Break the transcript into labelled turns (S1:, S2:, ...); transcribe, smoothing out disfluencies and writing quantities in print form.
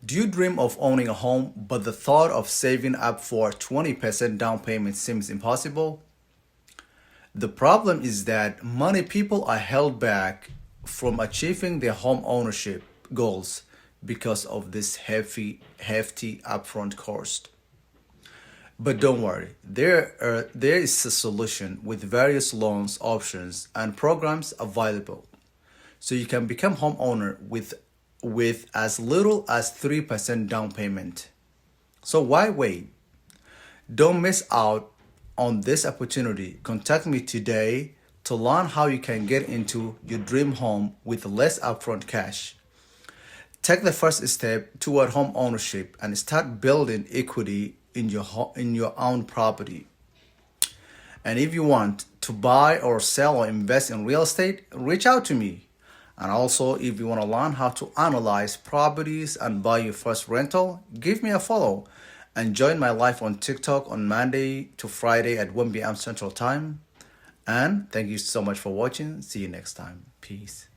S1: Do you dream of owning a home, but the thought of saving up for 20% down payment seems impossible? The problem is that many people are held back from achieving their home ownership goals because of this hefty upfront cost. But don't worry, there is a solution with various loans options and programs available. So you can become homeowner with as little as 3% down payment. So why wait? Don't miss out on this opportunity. Contact me today to learn how you can get into your dream home with less upfront cash. Take the first step toward home ownership and start building equity in your own property. And if you want to buy or sell or invest in real estate, reach out to me. And also, if you want to learn how to analyze properties and buy your first rental, give me a follow and join my live on TikTok on Monday to Friday at 1 p.m. Central Time. And thank you so much for watching. See you next time. Peace.